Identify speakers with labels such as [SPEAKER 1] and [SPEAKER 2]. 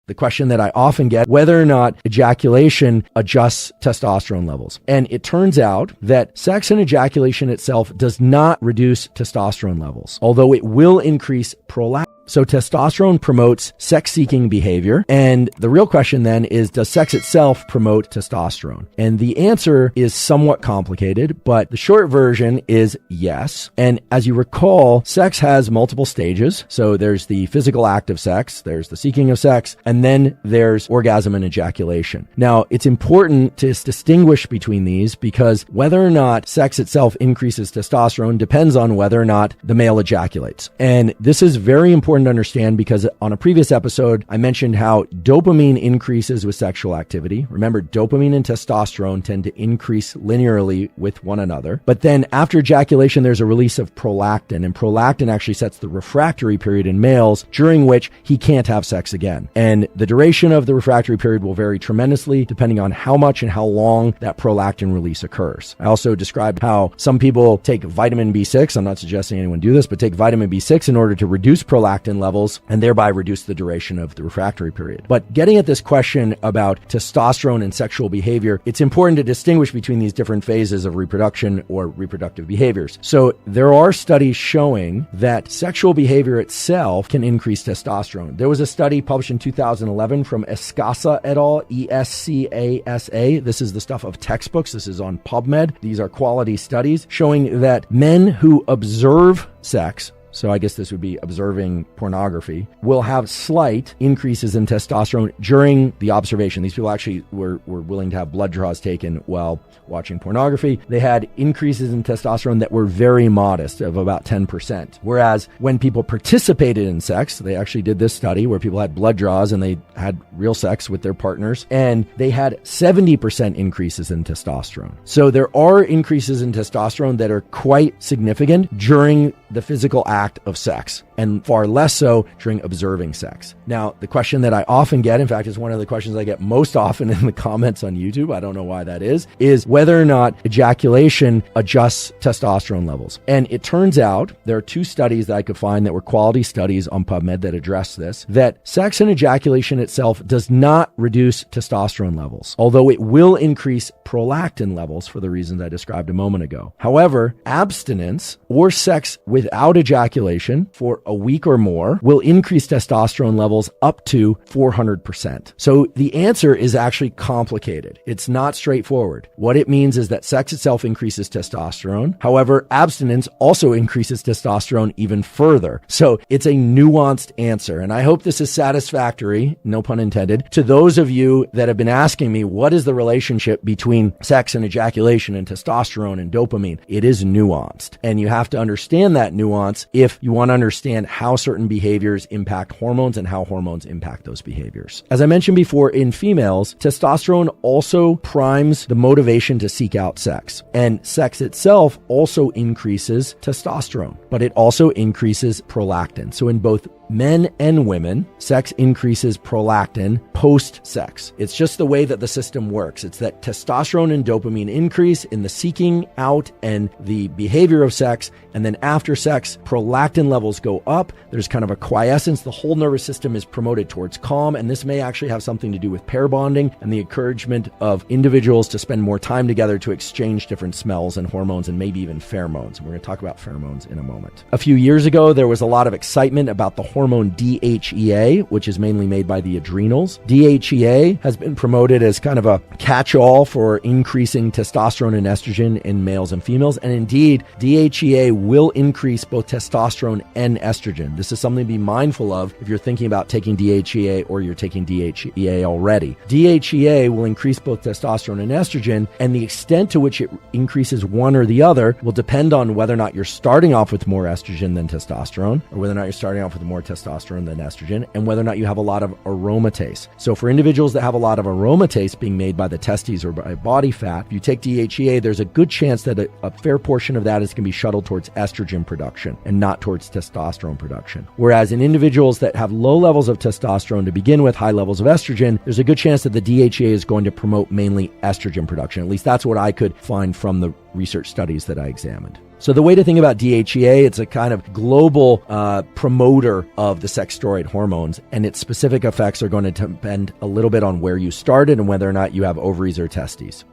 [SPEAKER 1] the question that I often get, whether or not ejaculation adjusts testosterone levels. And it turns out that sex and ejaculation itself does not reduce testosterone levels, although it will increase prolactin. So testosterone promotes sex-seeking behavior. And the real question then is, does sex itself promote testosterone? And the answer is somewhat complicated, but the short version is yes. And as you recall, sex has multiple stages. So there's the physical act of sex, there's the seeking of sex, and then there's orgasm and ejaculation. Now, it's important to distinguish between these because whether or not sex itself increases testosterone depends on whether or not the male ejaculates. And this is very important to understand because on a previous episode, I mentioned how dopamine increases with sexual activity. Remember, dopamine and testosterone tend to increase linearly with one another. But then after ejaculation, there's a release of prolactin, and prolactin actually sets the refractory period in males during which he can't have sex again. And the duration of the refractory period will vary tremendously depending on how much and how long that prolactin release occurs. I also described how some people take vitamin B6. I'm not suggesting anyone do this, but take vitamin B6 in order to reduce prolactin levels and thereby reduce the duration of the refractory period. But getting at this question about testosterone and sexual behavior, it's important to distinguish between these different phases of reproduction or reproductive behaviors. So there are studies showing that sexual behavior itself can increase testosterone. There was a study published in 2011 from Escasa et al., Escasa. This is the stuff of textbooks. This is on PubMed. These are quality studies showing that men who observe sex, so I guess this would be observing pornography, will have slight increases in testosterone during the observation. These people actually were willing to have blood draws taken while watching pornography. They had increases in testosterone that were very modest, of about 10%. Whereas when people participated in sex, they actually did this study where people had blood draws and they had real sex with their partners, and they had 70% increases in testosterone. So there are increases in testosterone that are quite significant during the physical act of sex, and far less so during observing sex. Now, the question that I often get, in fact, is one of the questions I get most often in the comments on YouTube, I don't know why that is whether or not ejaculation adjusts testosterone levels. And it turns out, there are two studies that I could find that were quality studies on PubMed that address this, that sex and ejaculation itself does not reduce testosterone levels, although it will increase prolactin levels for the reasons I described a moment ago. However, abstinence or sex without ejaculation for a week or more will increase testosterone levels up to 400%. So the answer is actually complicated. It's not straightforward. What it means is that sex itself increases testosterone. However, abstinence also increases testosterone even further. So it's a nuanced answer. And I hope this is satisfactory, no pun intended, to those of you that have been asking me, what is the relationship between sex and ejaculation and testosterone and dopamine? It is nuanced. And you have to understand that nuance if you want to understand how certain behaviors impact hormones and how hormones impact those behaviors. As I mentioned before, in females, testosterone also primes the motivation to seek out sex. And sex itself also increases testosterone, but it also increases prolactin. So in both men and women, sex increases prolactin post-sex. It's just the way that the system works. It's that testosterone and dopamine increase in the seeking out and the behavior of sex, and then after sex, prolactin levels go up. There's kind of a quiescence. The whole nervous system is promoted towards calm, and this may actually have something to do with pair bonding and the encouragement of individuals to spend more time together to exchange different smells and hormones and maybe even pheromones. We're going to talk about pheromones in a moment. A few years ago, there was a lot of excitement about the hormone DHEA, which is mainly made by the adrenals. DHEA has been promoted as kind of a catch-all for increasing testosterone and estrogen in males and females. And indeed, DHEA will increase both testosterone and estrogen. This is something to be mindful of if you're thinking about taking DHEA or you're taking DHEA already. DHEA will increase both testosterone and estrogen, and the extent to which it increases one or the other will depend on whether or not you're starting off with more estrogen than testosterone, or whether or not you're starting off with more testosterone than estrogen, and whether or not you have a lot of aromatase. So for individuals that have a lot of aromatase being made by the testes or by body fat, if you take DHEA, there's a good chance that a fair portion of that is going to be shuttled towards estrogen production and not towards testosterone production. Whereas in individuals that have low levels of testosterone to begin with, high levels of estrogen, there's a good chance that the DHEA is going to promote mainly estrogen production. At least that's what I could find from the research studies that I examined. So the way to think about DHEA, it's a kind of global promoter of the sex steroid hormones, and its specific effects are going to depend a little bit on where you started and whether or not you have ovaries or testes.